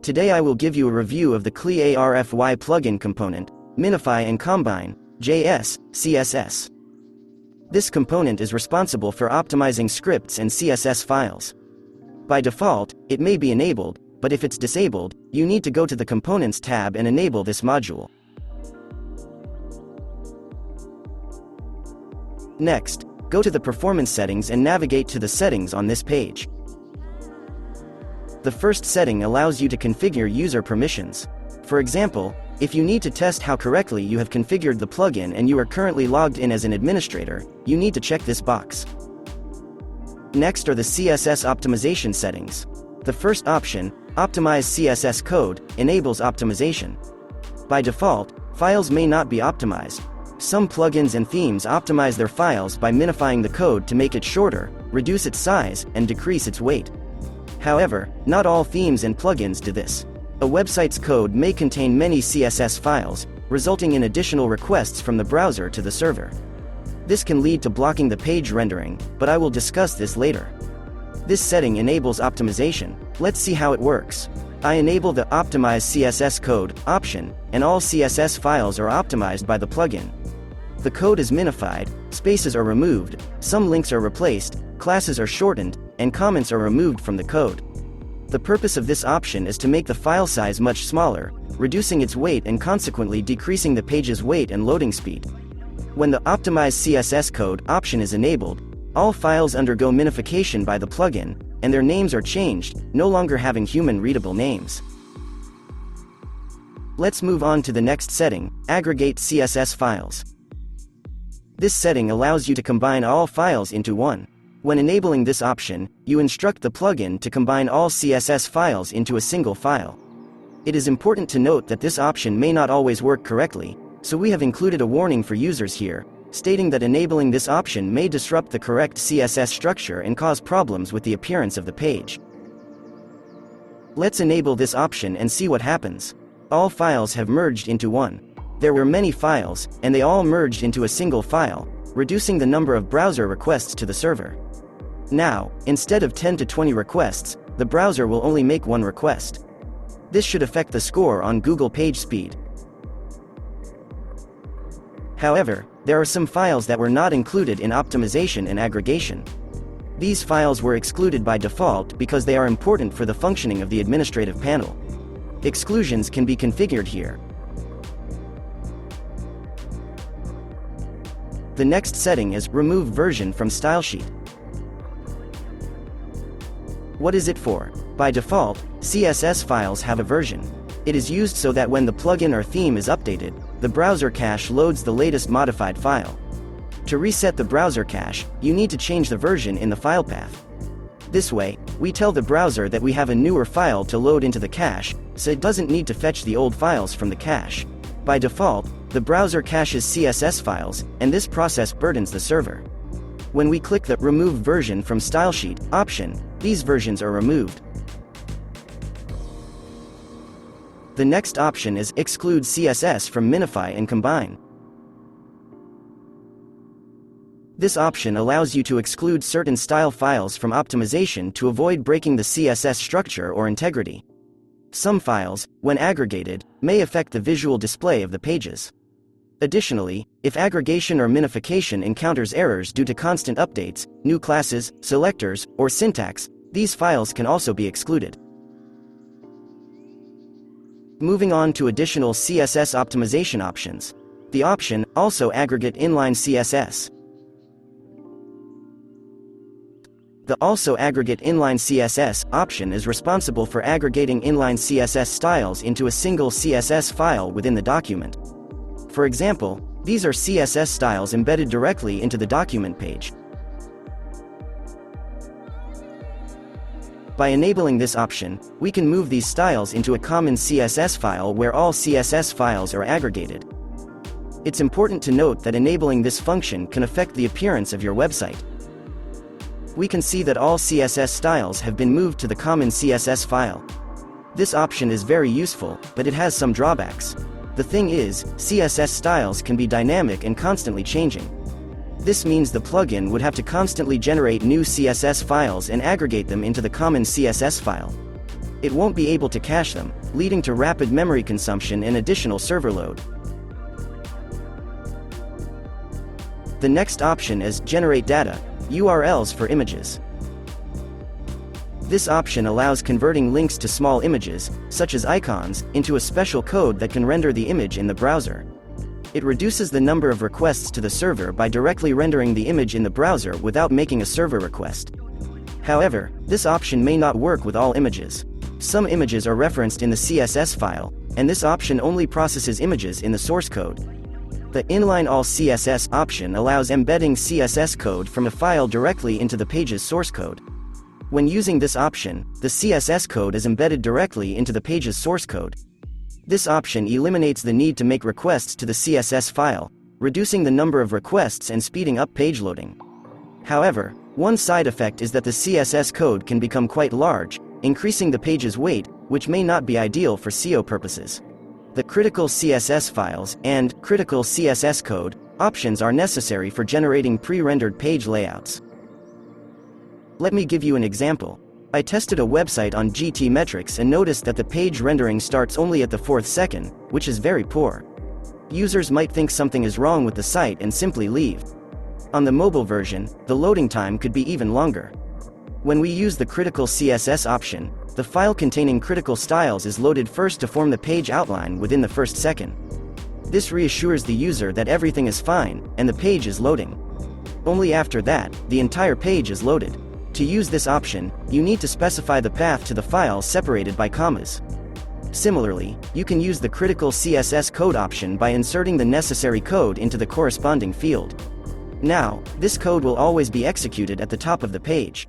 Today I will give you a review of the Clearfy plugin component, Minify and Combine, JS, CSS. This component is responsible for optimizing scripts and CSS files. By default, it may be enabled, but if it's disabled, you need to go to the Components tab and enable this module. Next, go to the Performance settings and navigate to the settings on this page. The first setting allows you to configure user permissions. For example, if you need to test how correctly you have configured the plugin and you are currently logged in as an administrator, you need to check this box. Next are the CSS optimization settings. The first option, Optimize CSS Code, enables optimization. By default, files may not be optimized. Some plugins and themes optimize their files by minifying the code to make it shorter, reduce its size, and decrease its weight. However, not all themes and plugins do this. A website's code may contain many CSS files, resulting in additional requests from the browser to the server. This can lead to blocking the page rendering, but I will discuss this later. This setting enables optimization. Let's see how it works. I enable the Optimize CSS Code option, and all CSS files are optimized by the plugin. The code is minified, spaces are removed, some links are replaced, classes are shortened, and comments are removed from the code. The purpose of this option is to make the file size much smaller, reducing its weight and consequently decreasing the page's weight and loading speed. When the Optimize CSS Code option is enabled, all files undergo minification by the plugin, and their names are changed, no longer having human-readable names. Let's move on to the next setting, Aggregate CSS files. This setting allows you to combine all files into one. When enabling this option, you instruct the plugin to combine all CSS files into a single file. It is important to note that this option may not always work correctly, so we have included a warning for users here, stating that enabling this option may disrupt the correct CSS structure and cause problems with the appearance of the page. Let's enable this option and see what happens. All files have merged into one. There were many files, and they all merged into a single file, reducing the number of browser requests to the server. Now, instead of 10 to 20 requests, the browser will only make one request. This should affect the score on Google page speed. However, there are some files that were not included in optimization and aggregation. These files were excluded by default because they are important for the functioning of the administrative panel. Exclusions can be configured here. The next setting is Remove Version from Style Sheet. What is it for? By default, CSS files have a version. It is used so that when the plugin or theme is updated, the browser cache loads the latest modified file. To reset the browser cache, you need to change the version in the file path. This way, we tell the browser that we have a newer file to load into the cache, so it doesn't need to fetch the old files from the cache. By default, the browser caches CSS files, and this process burdens the server. When we click the Remove Version from Style Sheet option, these versions are removed. The next option is Exclude CSS from Minify and Combine. This option allows you to exclude certain style files from optimization to avoid breaking the CSS structure or integrity. Some files, when aggregated, may affect the visual display of the pages. Additionally, if aggregation or minification encounters errors due to constant updates, new classes, selectors, or syntax, these files can also be excluded. Moving on to additional CSS optimization options. The option, Also Aggregate Inline CSS. The Also Aggregate Inline CSS option is responsible for aggregating inline CSS styles into a single CSS file within the document. For example, these are CSS styles embedded directly into the document page. By enabling this option, we can move these styles into a common CSS file where all CSS files are aggregated. It's important to note that enabling this function can affect the appearance of your website. We can see that all CSS styles have been moved to the common CSS file. This option is very useful, but it has some drawbacks. The thing is, CSS styles can be dynamic and constantly changing. This means the plugin would have to constantly generate new CSS files and aggregate them into the common CSS file. It won't be able to cache them, leading to rapid memory consumption and additional server load. The next option is Generate Data, URLs for images. This option allows converting links to small images, such as icons, into a special code that can render the image in the browser. It reduces the number of requests to the server by directly rendering the image in the browser without making a server request. However, this option may not work with all images. Some images are referenced in the CSS file, and this option only processes images in the source code. The Inline All CSS option allows embedding CSS code from a file directly into the page's source code. When using this option, the CSS code is embedded directly into the page's source code. This option eliminates the need to make requests to the CSS file, reducing the number of requests and speeding up page loading. However, one side effect is that the CSS code can become quite large, increasing the page's weight, which may not be ideal for SEO purposes. The critical CSS files and critical CSS code options are necessary for generating pre-rendered page layouts. Let me give you an example. I tested a website on GTmetrix and noticed that the page rendering starts only at the 4th second, which is very poor. Users might think something is wrong with the site and simply leave. On the mobile version, the loading time could be even longer. When we use the critical CSS option, the file containing critical styles is loaded first to form the page outline within the 1st second. This reassures the user that everything is fine, and the page is loading. Only after that, the entire page is loaded. To use this option, you need to specify the path to the file separated by commas. Similarly, you can use the critical CSS code option by inserting the necessary code into the corresponding field. Now, this code will always be executed at the top of the page.